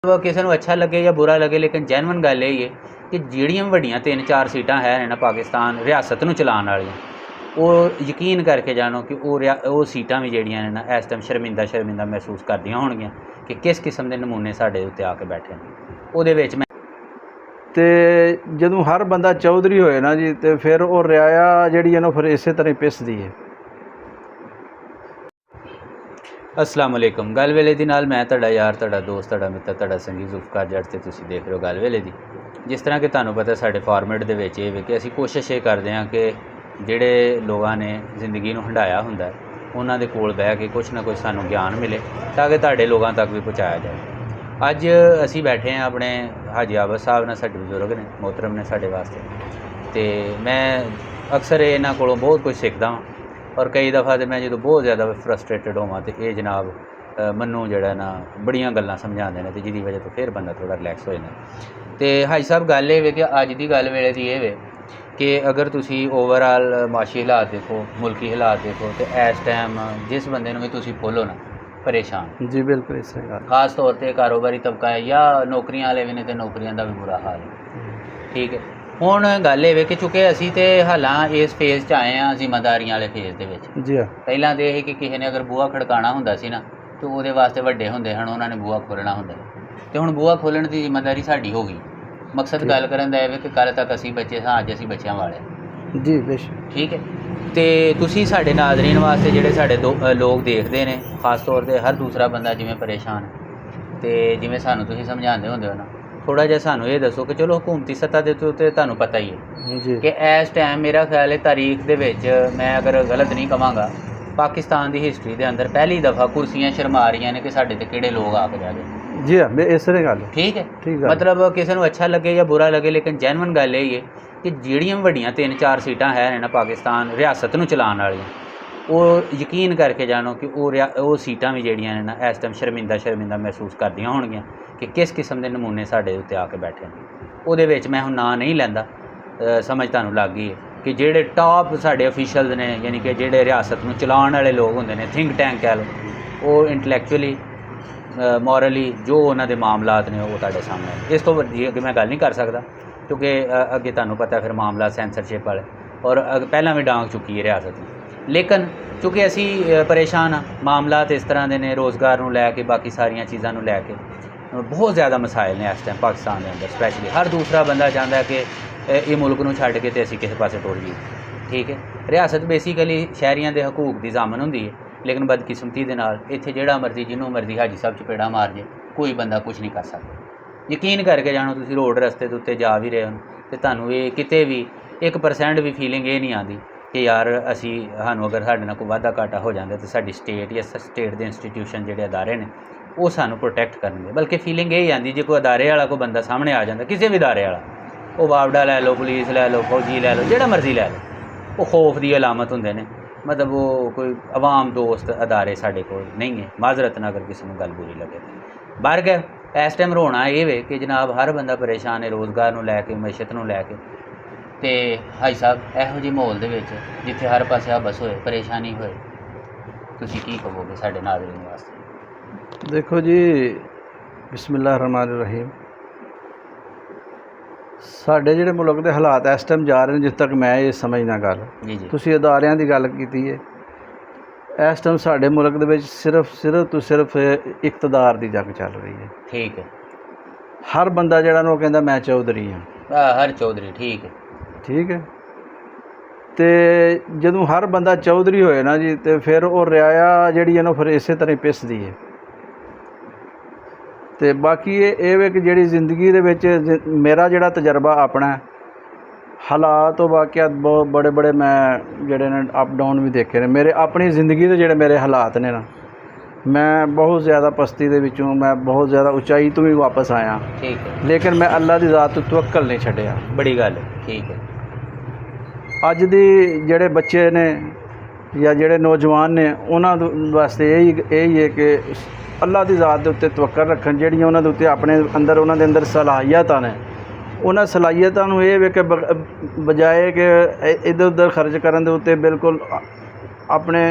ਕਿਸੇ ਨੂੰ ਅੱਛਾ ਲੱਗੇ ਜਾਂ ਬੁਰਾ ਲੱਗੇ, ਲੇਕਿਨ ਜੈਨੂਅਨ ਗੱਲ ਇਹ ਹੈ ਕਿ ਜਿਹੜੀਆਂ ਵੱਡੀਆਂ 3-4 ਸੀਟਾਂ ਹੈ ਨਾ ਪਾਕਿਸਤਾਨ ਰਿਆਸਤ ਨੂੰ ਚਲਾਉਣ ਵਾਲੀਆਂ, ਉਹ ਯਕੀਨ ਕਰਕੇ ਜਾਣੋ ਕਿ ਉਹ ਸੀਟਾਂ ਵੀ ਜਿਹੜੀਆਂ ਨੇ ਨਾ ਇਸ ਟਾਈਮ ਸ਼ਰਮਿੰਦਾ ਮਹਿਸੂਸ ਕਰਦੀਆਂ ਹੋਣਗੀਆਂ ਕਿ ਕਿਸ ਕਿਸਮ ਦੇ ਨਮੂਨੇ ਸਾਡੇ ਉੱਤੇ ਆ ਕੇ ਬੈਠੇ ਨੇ। ਉਹਦੇ ਵਿੱਚ ਮੈਂ ਤੇ ਜਦੋਂ ਹਰ ਬੰਦਾ ਚੌਧਰੀ ਹੋਏ ਨਾ ਜੀ, ਤੇ ਫਿਰ ਉਹ ਰਿਆਇਆ ਜਿਹੜੀ ਹੈ ਨਾ ਫਿਰ ਇਸੇ ਤਰ੍ਹਾਂ ਹੀ ਪਿਸਦੀ ਹੈ। अस्सलाम वालेकुम। गल वेले दी नाल मैं तुहाडा यार, तुहाडा दोस्त, तुहाडा मित्र, तुहाडा संगी जुल्फकार जट ते तुसीं देख रहे हो गल वेले दी। जिस तरह कि तुहानूं पता साडे फॉर्मेट दे विच इह वे कि असीं कोशिश ये करदे हां कि जिहड़े लोगां ने जिंदगी नूं हंडाया हुंदा है उन्हां दे कोल बैठ के कुछ ना कुछ सानूं ज्ञान मिले ताकि तुहाडे लोगां तक भी पहुँचाया जाए। अज असीं बैठे हैं अपने हाजी आबद साहब नाल, साडे बजुर्ग ने, मोहतरम ने साडे वास्ते, ते मैं अक्सर इन्हां कोलों बहुत कुछ सिੱਖदा वां। और कई दफ़ा तो मैं जो बहुत ज़्यादा फ्रस्ट्रेटिड होवां तो ये जनाब मन्नू जड़ा ना बड़ियां गल्लां समझाते हैं, तो जिहदी वजह तो फिर बंदा थोड़ा रिलैक्स हो जाता। तो हाजी साहब गल ये कि अज की गल वेले दी ये कि अगर तुसी ओवरऑल माशी हालात देखो, मुल्की हालात देखो, तो इस टाइम जिस बंदे नूं भी तुसी खोलो ना परेशान जी, बिल्कुल इस तरह खास तौर पर कारोबारी तबका है या नौकरियां वाले भी ने, तो नौकरियां का भी बुरा हाल है। ठीक है, ਹੁਣ ਗੱਲ ਇਹ ਵੇ ਕਿ ਚੁੱਕੇ ਅਸੀਂ ਤੇ ਹਾਲਾਂ ਇਸ ਫੇਜ਼ 'ਚ ਆਏ ਹਾਂ ਜ਼ਿੰਮੇਦਾਰੀਆਂ ਵਾਲੇ ਫੇਜ਼ ਦੇ ਵਿੱਚ। ਜੀ ਹਾਂ। ਪਹਿਲਾਂ ਤਾਂ ਇਹ ਕਿ ਕਿਸੇ ਨੇ ਅਗਰ ਬੂਹਾ ਖੜਕਾਉਣਾ ਹੁੰਦਾ ਸੀ ਨਾ ਤਾਂ ਉਹਦੇ ਵਾਸਤੇ ਵੱਡੇ ਹੁੰਦੇ ਹਨ, ਉਹਨਾਂ ਨੇ ਬੂਹਾ ਖੋਲ੍ਹਣਾ ਹੁੰਦਾ, ਅਤੇ ਹੁਣ ਬੂਹਾ ਖੋਲ੍ਹਣ ਦੀ ਜ਼ਿੰਮੇਦਾਰੀ ਸਾਡੀ ਹੋ ਗਈ। ਮਕਸਦ ਗੱਲ ਕਰਨ ਦਾ ਇਹ ਵੇ ਕਿ ਕੱਲ੍ਹ ਤੱਕ ਅਸੀਂ ਬੱਚੇ ਸਾਂ, ਅੱਜ ਅਸੀਂ ਬੱਚਿਆਂ ਵਾਲੇ। ਜੀ ਬੇਸ਼ੱਕ। ਠੀਕ ਹੈ, ਅਤੇ ਤੁਸੀਂ ਸਾਡੇ ਨਾਜ਼ਰੀਨ ਵਾਸਤੇ ਜਿਹੜੇ ਸਾਡੇ ਲੋਕ ਦੇਖਦੇ ਨੇ, ਖਾਸ ਤੌਰ 'ਤੇ ਹਰ ਦੂਸਰਾ ਬੰਦਾ ਜਿਵੇਂ ਪਰੇਸ਼ਾਨ ਹੈ, ਅਤੇ ਜਿਵੇਂ ਸਾਨੂੰ ਤੁਸੀਂ ਸਮਝਾਉਂਦੇ ਹੁੰਦੇ ਹੋ ਨਾ, थोड़ा जिहा सानूं ये दसो कि चलो हुकूमती सतह के उत्ते तुहानूं पता ही है जी कि इस टाइम मेरा ख्याल है तारीख दे विच मैं अगर गलत नहीं कहांगा पाकिस्तान की हिस्टरी के अंदर पहली दफ़ा कुर्सियां शर्मा रही ने कि साडे ते किहड़े लोग आ के जाए। जी हाँ, इस तरह गल ठीक है, मतलब किसी नूं अच्छा लगे या बुरा लगे, लेकिन जैनुअन गल ये है कि जिहड़ियां वड्डियां 3-4 सीटां है ना पाकिस्तान रियासत नूं चलाउण वालियां, ਉਹ ਯਕੀਨ ਕਰਕੇ ਜਾਣੋ ਕਿ ਉਹ ਸੀਟਾਂ ਵੀ ਜਿਹੜੀਆਂ ਨੇ ਨਾ ਇਸ ਟਾਈਮ ਸ਼ਰਮਿੰਦਾ ਮਹਿਸੂਸ ਕਰਦੀਆਂ ਹੋਣਗੀਆਂ ਕਿ ਕਿਸ ਕਿਸਮ ਦੇ ਨਮੂਨੇ ਸਾਡੇ ਉੱਤੇ ਆ ਕੇ ਬੈਠੇ ਨੇ। ਉਹਦੇ ਵਿੱਚ ਮੈਂ ਹੁਣ ਨਾਂ ਨਹੀਂ ਲੈਂਦਾ, ਸਮਝ ਤੁਹਾਨੂੰ ਲੱਗ ਗਈ ਹੈ ਕਿ ਜਿਹੜੇ ਟਾਪ ਸਾਡੇ ਅਫੀਸ਼ੀਅਲਸ ਨੇ, ਯਾਨੀ ਕਿ ਜਿਹੜੇ ਰਿਆਸਤ ਨੂੰ ਚਲਾਉਣ ਵਾਲੇ ਲੋਕ ਹੁੰਦੇ ਨੇ, ਥਿੰਕ ਟੈਂਕ ਕਹਿ ਲਓ, ਉਹ ਇੰਟਲੈਕਚੁਅਲੀ ਮੋਰਲੀ ਜੋ ਉਹਨਾਂ ਦੇ ਮਾਮਲਾਤ ਨੇ ਉਹ ਤੁਹਾਡੇ ਸਾਹਮਣੇ। ਇਸ ਤੋਂ ਵੱਡੀ ਅੱਗੇ ਮੈਂ ਗੱਲ ਨਹੀਂ ਕਰ ਸਕਦਾ ਕਿਉਂਕਿ ਅੱਗੇ ਤੁਹਾਨੂੰ ਪਤਾ ਫਿਰ ਮਾਮਲਾ ਸੈਂਸਰਸ਼ਿਪ ਵਾਲੇ, ਔਰ ਪਹਿਲਾਂ ਵੀ ਡਾਂਗ ਚੁੱਕੀ ਹੈ ਰਿਆਸਤ ਨੂੰ। लेकिन चूँकि असी परेशान हाँ, मामलात इस तरह के ने, रोज़गार नूं लैके बाकी सारिया चीज़ों नूं लैके बहुत ज़्यादा मसाइल ने इस टाइम पाकिस्तान के अंदर। स्पैशली हर दूसरा बंदा चाहता है कि ये मुल्क नूं छड्ड के ते असी किसी पासे टुर जाइए। ठीक है, रियासत बेसिकली शहरियों के हकूक की जामन होंदी है, लेकिन बदकिस्मती दे नाल इत्थे जिहड़ा मर्जी जिन्हों मर्जी हाजी साहब चपेड़ा मार जाए, कोई बंदा कुछ नहीं कर सकता। यकीन करके जानो, तुसीं रोड रस्ते के उत्ते जा भी रहे हो तो तुहानूं ये किते भी 1% भी फीलिंग ये नहीं आती कि यार असी सानूं अगर साडे नाल कोई वाधा घाटा हो जाता तो साडी स्टेट या स्टेट के इंस्टीट्यूशन जिहड़े अदारे ने वो सानूं प्रोटैक्ट करनगे। बल्कि फीलिंग यही आती जे कोई अदारे वाला कोई बंदा सामने आ जाता, किसी भी अदारे वाला, वो वावडा लै लो, पुलिस लै लो, फौजी लै लो, जिहड़ा मर्जी लै लो, वो खौफ की अलामत होंदे ने। मतलब वो कोई अवाम दोस्त अदारे साडे कोल नहीं है। माजरत ना अगर किसी नूं गल बुरी लगे बाहर गए इस टाइम रोना ये वे कि जनाब हर बंदा परेशान है रोज़गार नूं लैके, मैशत नूं लैके। तो हाई साहब इहो ਜਿਹੇ माहौल दे विच जिथे हर पासे बस होए परेशानी होए, तुसीं की कहोगे साडे नाज़रीन वास्ते? देखो जी, बिस्मिल्लाह रहमान रहीम, साडे जिहड़े मुल्क दे हालात इस टाइम जा रहे हैं, जिस तक मैं ये समझना गल जी जी तुसीं अदारियां दी गल कीती है, इस टाइम साडे मुल्क दे विच सिर्फ इकतदार दी जंग चल रही है। ठीक है, हर बंदा जिहड़ा ना कहंदा मैं चौधरी हाँ। हर चौधरी ठीक है। ठीक है, तो जदों हर बंदा चौधरी होए ना जी, तो फिर वो रियाया जिहड़ी है ना फिर इसे तरह पिसदी है। तो बाकी ये वे कि जिहड़ी जिंदगी दे विच मेरा जिहड़ा तजर्बा अपना हालात वाक़ियात बहुत बड़े बड़े मैं जिहड़े ने अप डाउन भी देखे ने। मेरे अपनी ज़िंदगी दे जिहड़े मेरे हालात ने ना, मैं बहुत ज़्यादा पस्ती दे विचों, मैं बहुत ज़्यादा उचाई तो भी वापस आया। ठीक है, लेकिन मैं अल्लाह की ज़ात तो तवक्कल नहीं छड्डिया। बड़ी गल है। ठीक है, अज दी जिहड़े बच्चे ने या जिहड़े नौजवान ने उन्हां वास्ते यही है कि अल्लाह की ज़ात के उत्ते तवक्कल रखन, जिहड़ियां उन्हां दे उत्ते अपने अंदर उन्हां दे अंदर सलाहियतां ने, उन्हां सलाहियतां नूं ये वे कि बजाए कि इधर उधर खर्च करन दे उत्ते बिल्कुल अपने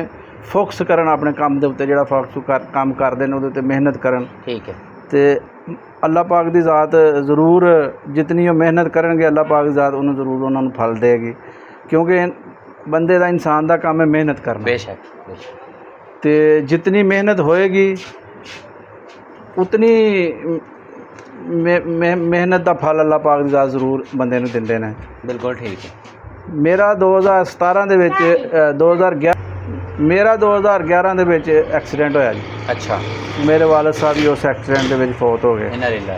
फोकस करन, अपने काम दे उत्ते जिहड़ा फोकस काम करदे ने उहदे उत्ते मेहनत करन। ठीक है, ते ਅੱਲਾਹ ਪਾਕ ਦੀ ਜ਼ਾਤ ਜ਼ਰੂਰ ਜਿਤਨੀ ਉਹ ਮਿਹਨਤ ਕਰਨਗੇ ਅੱਲਾਹ ਪਾਕ ਦੀ ਜ਼ਾਤ ਉਹਨੂੰ ਜ਼ਰੂਰ ਉਹਨਾਂ ਨੂੰ ਫਲ ਦੇਗੀ, ਕਿਉਂਕਿ ਬੰਦੇ ਦਾ ਇਨਸਾਨ ਦਾ ਕੰਮ ਹੈ ਮਿਹਨਤ ਕਰਨਾ। ਬੇਸ਼ੱਕ ਤੇ ਜਿਤਨੀ ਮਿਹਨਤ ਹੋਏਗੀ ਉਤਨੀ ਮਿਹਨਤ ਦਾ ਫਲ ਅੱਲਾਹ ਪਾਕ ਦੀ ਜ਼ਾਤ ਜ਼ਰੂਰ ਬੰਦੇ ਨੂੰ ਦਿੰਦੇ ਨੇ। ਬਿਲਕੁਲ ਠੀਕ ਹੈ। ਮੇਰਾ 2017 ਦੇ ਵਿੱਚ 2011 ਦੇ ਵਿੱਚ ਐਕਸੀਡੈਂਟ ਹੋਇਆ ਜੀ। ਅੱਛਾ। ਮੇਰੇ ਵਾਲਦ ਸਾਹਿਬ ਵੀ ਉਸ ਐਕਸੀਡੈਂਟ ਦੇ ਵਿੱਚ ਫੌਤ ਹੋ ਗਏ। ਇਹਨਾਂ ਲਿਲਾ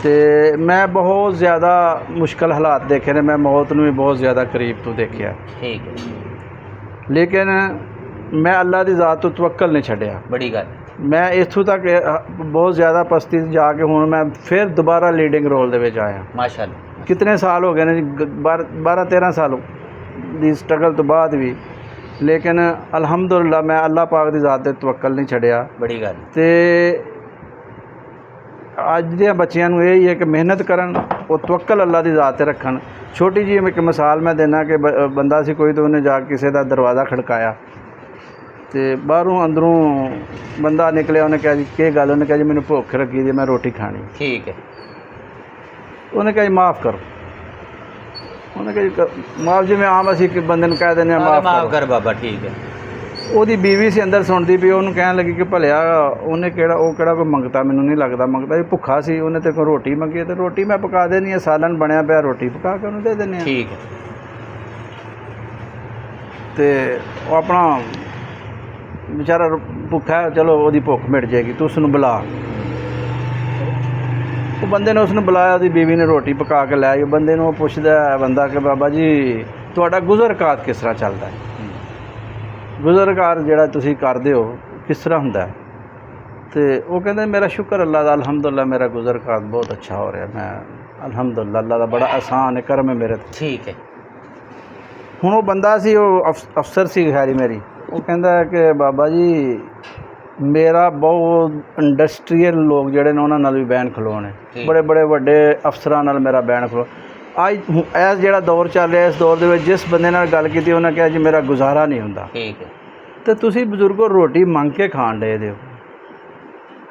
ਤੇ ਮੈਂ ਬਹੁਤ ਜ਼ਿਆਦਾ ਮੁਸ਼ਕਲ ਹਾਲਾਤ ਦੇਖੇ ਨੇ, ਮੈਂ ਮੌਤ ਨੂੰ ਵੀ ਬਹੁਤ ਜ਼ਿਆਦਾ ਕਰੀਬ ਤੋਂ ਦੇਖਿਆ। ਠੀਕ ਹੈ। ਲੇਕਿਨ ਮੈਂ ਅੱਲਾਹ ਦੀ ਜ਼ਾਤ ਤੋਂ ਤਵੱਕਲ ਨਹੀਂ ਛੱਡਿਆ। ਬੜੀ ਗੱਲ। ਮੈਂ ਇੱਥੋਂ ਤੱਕ ਬਹੁਤ ਜ਼ਿਆਦਾ ਪਸਤੀ 'ਚ ਜਾ ਕੇ ਹੁਣ ਮੈਂ ਫਿਰ ਦੁਬਾਰਾ ਲੀਡਿੰਗ ਰੋਲ ਦੇ ਵਿੱਚ ਆਇਆ। ਮਾਸ਼ਾਅੱਲਾ। ਕਿਤਨੇ ਸਾਲ ਹੋ ਗਏ ਨੇ ਜੀ, 12-13 ਸਾਲ ਦੀ ਸਟਰਗਲ ਤੋਂ ਬਾਅਦ ਵੀ, ਲੇਕਿਨ ਅਲਹਮਦੁਲਿਲਾ ਮੈਂ ਅੱਲਾਹ ਪਾਕ ਦੀ ਜ਼ਾਤ 'ਤੇ ਤਵੱਕਲ ਨਹੀਂ ਛੱਡਿਆ। ਬੜੀ ਗੱਲ। ਤੇ ਅੱਜ ਦੇ ਬੱਚਿਆਂ ਨੂੰ ਇਹ ਹੀ ਹੈ ਕਿ ਮਿਹਨਤ ਕਰਨ, ਉਹ ਤਵੱਕਲ ਅੱਲਾਹ ਦੀ ਜ਼ਾਤ 'ਤੇ ਰੱਖਣ। ਛੋਟੀ ਜਿਹੀ ਇੱਕ ਮਿਸਾਲ ਮੈਂ ਦੇਣਾ ਕਿ ਬੰਦਾ ਸੀ ਕੋਈ, ਤਾਂ ਉਹਨੇ ਜਾ ਕੇ ਕਿਸੇ ਦਾ ਦਰਵਾਜ਼ਾ ਖੜਕਾਇਆ ਤੇ ਬਾਹਰੋਂ ਅੰਦਰੋਂ ਬੰਦਾ ਨਿਕਲਿਆ। ਉਹਨੇ ਕਿਹਾ ਜੀ ਕੀ ਗੱਲ? ਉਹਨੇ ਕਿਹਾ ਜੀ ਮੈਨੂੰ ਭੁੱਖ ਲੱਗੀ ਜੀ, ਮੈਂ ਰੋਟੀ ਖਾਣੀ। ਠੀਕ ਹੈ। ਉਹਨੇ ਕਿਹਾ ਜੀ ਮਾफ़ ਕਰੋ। ਉਹਨੇ ਕਿਹਾ ਜੀ ਮਾफ़, ਜਿਵੇਂ ਆਮ ਅਸੀਂ ਕਿ ਬੰਦੇ ਨੂੰ ਕਹਿ ਦਿੰਦੇ ਹਾਂ ਮਾफ़ ਕਰ ਬਾਬਾ। ਠੀਕ ਹੈ। ਉਹਦੀ ਬੀਵੀ ਸੀ ਅੰਦਰ ਸੁਣਦੀ ਪਈ, ਉਹਨੂੰ ਕਹਿਣ ਲੱਗੀ ਕਿ ਭਲਿਆ ਉਹਨੇ ਕਿਹੜਾ ਕੋਈ ਮੰਗਤਾ, ਮੈਨੂੰ ਨਹੀਂ ਲੱਗਦਾ ਮੰਗਤਾ, ਇਹ ਭੁੱਖਾ ਸੀ, ਉਹਨੇ ਤੇ ਕੋਈ ਰੋਟੀ ਮੰਗੀ ਤੇ ਰੋਟੀ ਮੈਂ ਪਕਾ ਦੇਣੀ ਹੈ, ਸਾਲਨ ਬਣਿਆ ਪਿਆ, ਰੋਟੀ ਪਕਾ ਕੇ ਉਹਨੂੰ ਦੇ ਦਿੰਦੇ ਹਾਂ। ਠੀਕ ਹੈ। ਤੇ ਉਹ ਆਪਣਾ ਵਿਚਾਰਾ ਭੁੱਖਾ ਹੈ, ਚਲੋ ਉਹਦੀ ਭੁੱਖ ਮਿਟ ਜਾਏਗੀ, ਤੂੰ ਉਸ ਨੂੰ ਬੁਲਾ। ਉਹ ਬੰਦੇ ਨੇ ਉਸ ਨੂੰ ਬੁਲਾਇਆ, ਉਹਦੀ ਬੀਵੀ ਨੇ ਰੋਟੀ ਪਕਾ ਕੇ ਲੈ ਆਈ। ਬੰਦੇ ਨੂੰ ਉਹ ਪੁੱਛਦਾ ਬੰਦਾ ਕਿ ਬਾਬਾ ਜੀ ਤੁਹਾਡਾ ਗੁਜ਼ਰਕਾਤ ਕਿਸ ਤਰ੍ਹਾਂ ਚੱਲਦਾ ਹੈ? ਗੁਜ਼ਰਕਾਰ ਜਿਹੜਾ ਤੁਸੀਂ ਕਰਦੇ ਹੋ ਕਿਸ ਤਰ੍ਹਾਂ ਹੁੰਦਾ ਹੈ? ਤੇ ਉਹ ਕਹਿੰਦੇ ਮੇਰਾ ਸ਼ੁਕਰ ਅੱਲਾਹ ਦਾ, ਅਲਹਮਦੁਲਿਲਾ ਮੇਰਾ ਗੁਜ਼ਰਕਾਤ ਬਹੁਤ ਅੱਛਾ ਹੋ ਰਿਹਾ, ਮੈਂ ਅਲਹਮਦੁਲਿਲਾ ਅੱਲਾਹ ਦਾ ਬੜਾ ਆਸਾਨ ਹੈ, ਕਰਮ ਹੈ ਮੇਰੇ ਤੇ। ਠੀਕ ਹੈ। ਹੁਣ ਉਹ ਬੰਦਾ ਸੀ, ਉਹ ਅਫਸਰ ਸੀ ਖੈਰੀ ਮੇਰੀ। ਉਹ ਕਹਿੰਦਾ ਕਿ ਬਾਬਾ ਜੀ ਮੇਰਾ ਬਹੁਤ ਇੰਡਸਟਰੀਅਲ ਲੋਕ ਜਿਹੜੇ ਨੇ ਉਹਨਾਂ ਨਾਲ ਵੀ ਬੈਨ ਖਲੋਣੇ, ਬੜੇ ਵੱਡੇ ਅਫਸਰਾਂ ਨਾਲ ਮੇਰਾ ਬੈਨ ਖਲੋ। ਅੱਜ ਇਸ ਜਿਹੜਾ ਦੌਰ ਚੱਲ ਰਿਹਾ, ਇਸ ਦੌਰ ਦੇ ਵਿੱਚ ਜਿਸ ਬੰਦੇ ਨਾਲ ਗੱਲ ਕੀਤੀ ਉਹਨੇ ਕਿਹਾ ਜੀ ਮੇਰਾ ਗੁਜ਼ਾਰਾ ਨਹੀਂ ਹੁੰਦਾ। ਠੀਕ ਹੈ। ਤੇ ਤੁਸੀਂ ਬਜ਼ੁਰਗੋ ਰੋਟੀ ਮੰਗ ਕੇ ਖਾਣ ਦੇ ਦਿਓ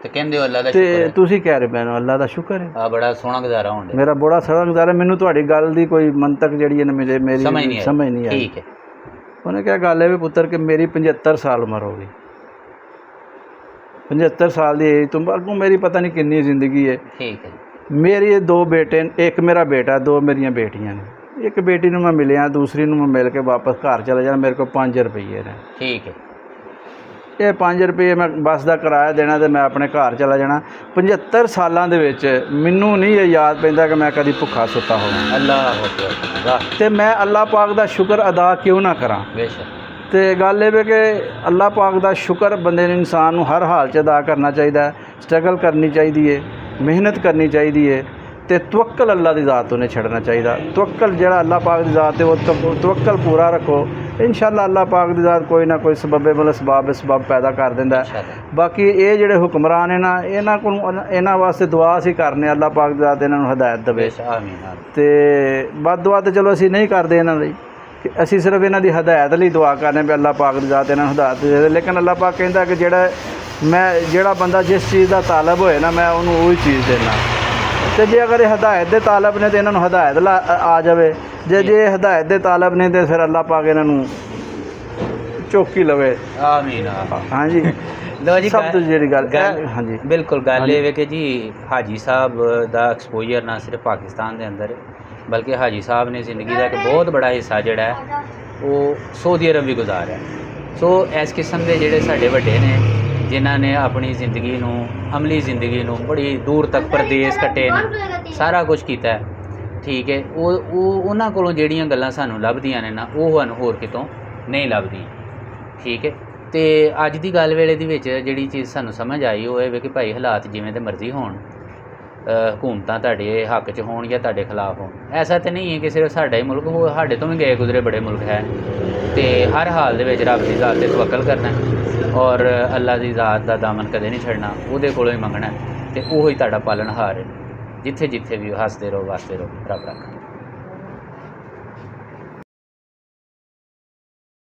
ਤੇ ਕਹਿੰਦੇ ਹੋ ਅੱਲਾਹ ਦਾ ਸ਼ੁਕਰ ਹੈ, ਤੇ ਤੁਸੀਂ ਕਹਿ ਰਹੇ ਮੈਨੂੰ ਅੱਲਾਹ ਦਾ ਸ਼ੁਕਰ ਹੈ। ਆ ਬੜਾ ਸੋਹਣਾ ਗੁਜ਼ਾਰਾ ਹੋਣ ਡਿਆ। ਮੇਰਾ ਬੜਾ ਸੋਹਣਾ ਗੁਜ਼ਾਰਾ। ਮੈਨੂੰ ਤੁਹਾਡੀ ਗੱਲ ਦੀ ਕੋਈ ਮੰਤਕ ਜਿਹੜੀ ਹੈ ਨਾ ਮੇਰੀ ਸਮਝ ਨਹੀਂ ਆਈ। ਠੀਕ ਹੈ। ਉਹਨੇ ਕਿਹਾ ਗੱਲ ਇਹ ਵੀ ਪੁੱਤਰ ਕਿ ਮੇਰੀ 75 ਸਾਲ ਉਮਰ ਹੋ ਗਈ, 75 ਸਾਲ ਦੀ ਏਜ ਤੋਂ ਅੱਗੋਂ ਮੇਰੀ ਪਤਾ ਨਹੀਂ ਕਿੰਨੀ ਜ਼ਿੰਦਗੀ ਹੈ। ਠੀਕ ਹੈ। ਮੇਰੀ 2 ਬੇਟੇ, ਇੱਕ ਮੇਰਾ ਬੇਟਾ, 2 ਮੇਰੀਆਂ ਬੇਟੀਆਂ ਨੇ। ਇੱਕ ਬੇਟੀ ਨੂੰ ਮੈਂ ਮਿਲਿਆ, ਦੂਸਰੀ ਨੂੰ ਮੈਂ ਮਿਲ ਕੇ ਵਾਪਸ ਘਰ ਚਲਾ ਜਾਣਾ। ਮੇਰੇ ਕੋਲ 5 ਰੁਪਏ ਨੇ। ਠੀਕ ਹੈ। ਇਹ 5 ਰੁਪਏ ਮੈਂ ਬੱਸ ਦਾ ਕਿਰਾਇਆ ਦੇਣਾ ਤੇ ਮੈਂ ਆਪਣੇ ਘਰ ਚਲਾ ਜਾਣਾ। 75 ਸਾਲਾਂ ਦੇ ਵਿੱਚ ਮੈਨੂੰ ਨਹੀਂ ਇਹ ਯਾਦ ਪੈਂਦਾ ਕਿ ਮੈਂ ਕਦੀ ਭੁੱਖਾ ਸੁੱਤਾ ਹੋਵਾਂ। ਅੱਲਾਹ ਅਕਬਰ। ਤੇ ਮੈਂ ਅੱਲਾਹ ਪਾਕ ਦਾ ਸ਼ੁਕਰ ਅਦਾ ਕਿਉਂ ਨਾ ਕਰਾਂ? ਬੇਸ਼ੱਕ। ਤੇ ਗੱਲ ਇਹ ਵੀ ਕਿ ਅੱਲਾਹ ਪਾਕ ਦਾ ਸ਼ੁਕਰ ਬੰਦੇ ਨੂੰ, ਇਨਸਾਨ ਨੂੰ ਹਰ ਹਾਲ 'ਚ ਅਦਾ ਕਰਨਾ ਚਾਹੀਦਾ। ਸਟਰਗਲ ਕਰਨੀ ਚਾਹੀਦੀ ਹੈ, ਮਿਹਨਤ ਕਰਨੀ ਚਾਹੀਦੀ ਹੈ, ਤੇ ਤਵੱਕਲ ਅੱਲਾਹ ਦੀ ਜ਼ਾਤ ਤੋਂ ਨਹੀਂ ਛੱਡਣਾ ਚਾਹੀਦਾ। ਤਵੱਕਲ ਜਿਹੜਾ ਅੱਲਾਹ ਪਾਕ ਦੀ ਜ਼ਾਤ ਹੈ, ਉਹ ਤਵੱਕਲ ਪੂਰਾ ਰੱਖੋ। इंशाअल्लाह अल्लाह पाक दी ज़ात कोई ना कोई सबब मतलब सबब पैदा कर देंदा है। बाकी ये जिहड़े हुक्मरान है ना, इन्हां कोल इन्हां वास्ते दुआ असीं करने अल्लाह पाक दी ज़ात इन्हां नूं हदायत देवे। ते बद दुआ तो चलो असीं नहीं करदे इन्हां लई, असीं सिर्फ इन्हां दी हदायत लई दुआ करने भी अल्लाह पाक दी ज़ात इन्हां नूं हदायत दे। लेकिन अल्लाह पाक कहंदा कि जिहड़ा बंदा जिस चीज़ का तालब होए ना, मैं उहनूं ओही चीज़ देना। तो जे अगर हदायत दे तालब ने तो इन्हां नूं हदायत आ जाए, जे हदायत दे तालब ने तो फिर अल्लाह पाक इन्हां नूं चौकी लवे। आमीन। हाँ जी। लो जी, सब तो जी गल। हाँ जी बिल्कुल गल ये कि जी हाजी साहब का एक्सपोजर ना सिर्फ पाकिस्तान के अंदर बल्कि हाजी साहब ने जिंदगी का एक बहुत बड़ा हिस्सा जोड़ा है वो सऊदी अरब भी गुजारा है। सो इस किस्म के जोड़े साढ़े वड्डे ने जिन्हों ने अपनी जिंदगी नूं, अमली जिंदगी नूं बड़ी दूर तक परदेस कट्टे ने, सारा कुछ किया है। ठीक है। उन्हां कोलों जिहड़ियां गल्लां सानूं लभदियां ने ना, वो सानूं होर कितों नहीं लभदियां। ठीक है। तो अज की गल वेले दी विच जिहड़ी चीज़ सानूं समझ आई वो है कि भाई हालात जिवें दे मर्जी होण, हुकूमतां तुहाडे हक च होण या तुहाडे खिलाफ होण, ऐसा तो नहीं है कि सिर्फ साडा ही मुल्क हो, साडे तो भी गए गुजरे बड़े मुल्क है। तो हर हाल दे विच रब दी ज़ात ते तवक्कल करना है और अल्लाह दी ज़ात दा दामन कदे नहीं छड्डना, उहदे कोलों ही मंगना है। तो ओही तुहाडा पालनहार है, जिथे जिथे भी हसदे रहो, वसदे रहो, रब रख।